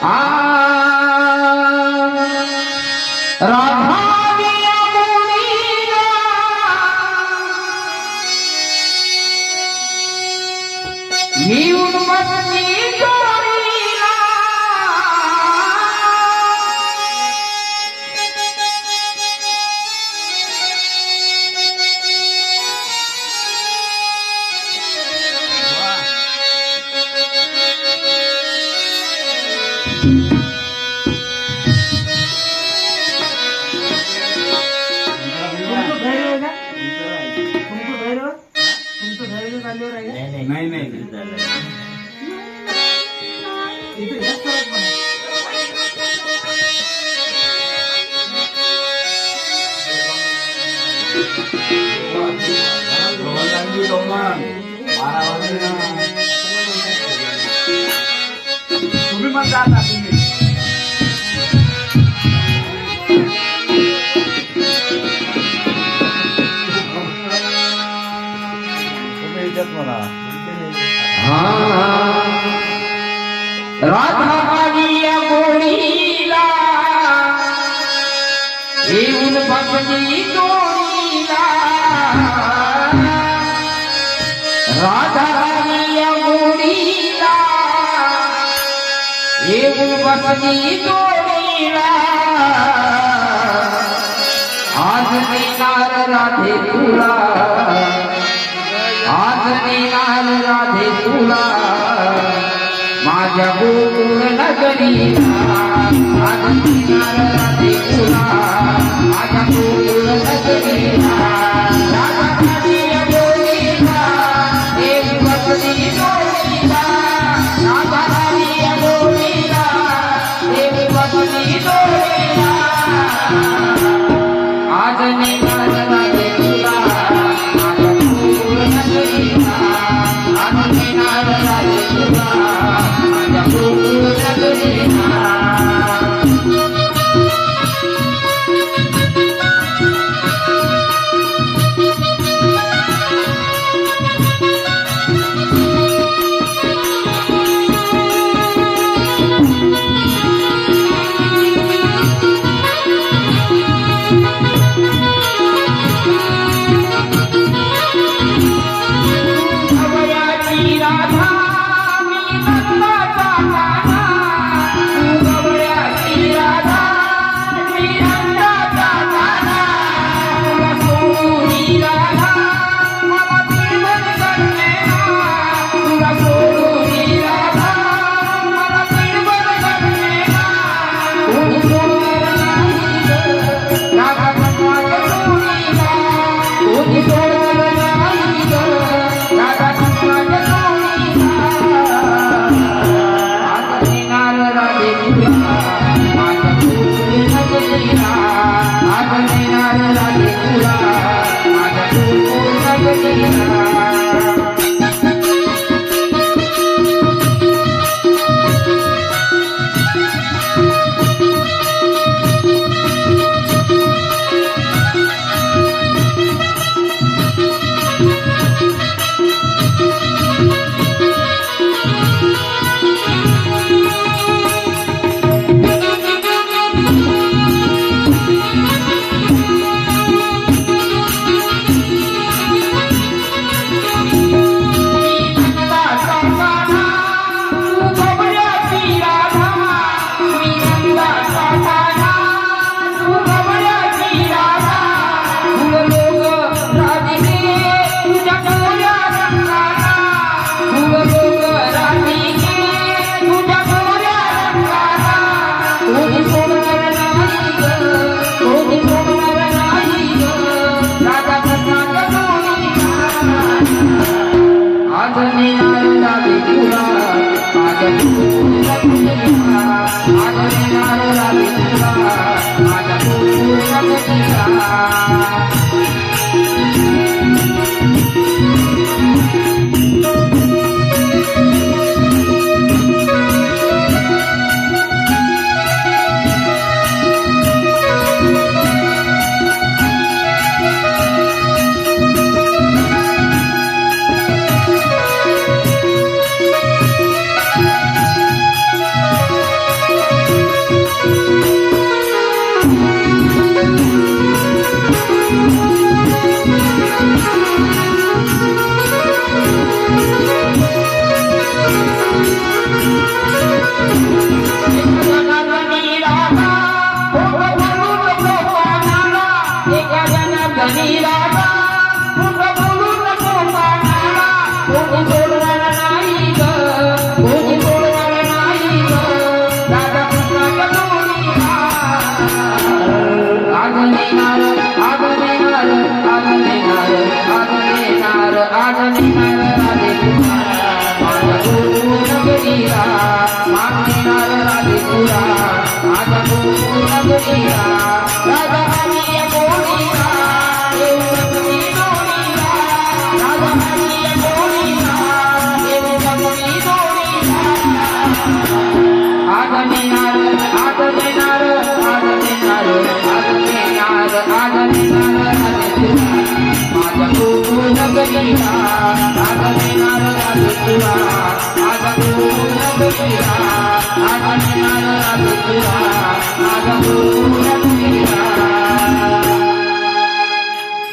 आ राधा येऊन बसली जोडीला तुम्ही मग जाता तुम्ही राधा आलिया गोडीला येऊन बसली जोडीला राधा आलिया गोडीला येऊन बसली जोडीला आज देणार राधे तुला आज देणार राधे तुला माझ्या गोकुळ नगरीला आज देणार राधे तुला माझ्या गोकुळ नगरीला राधा आलिया गोडीला येऊन बसली जोडीला राधा आलिया गोडीला येऊन बसली जोडीला आज देणार राधे तुला माझ्या गोकुळ नगरीला आज देणार राधे तुला माझ्या गोकुळ नगरीला देणार राधे तुला माझ्या गोकुळ नगरीला राजा हरी बोलीला देऊ सगळी जोडीला राजा हरी बोलीला देऊ सगळी जोडीला आज देणार आज देणार आज देणार आज देणार आज देणार राधे तुला माझ्या गोकुळ नगरीला आज देणार राधे तुला माझ्या गोकुळ नगरीला आज देणार राधे तुला माझ्या गोकुळ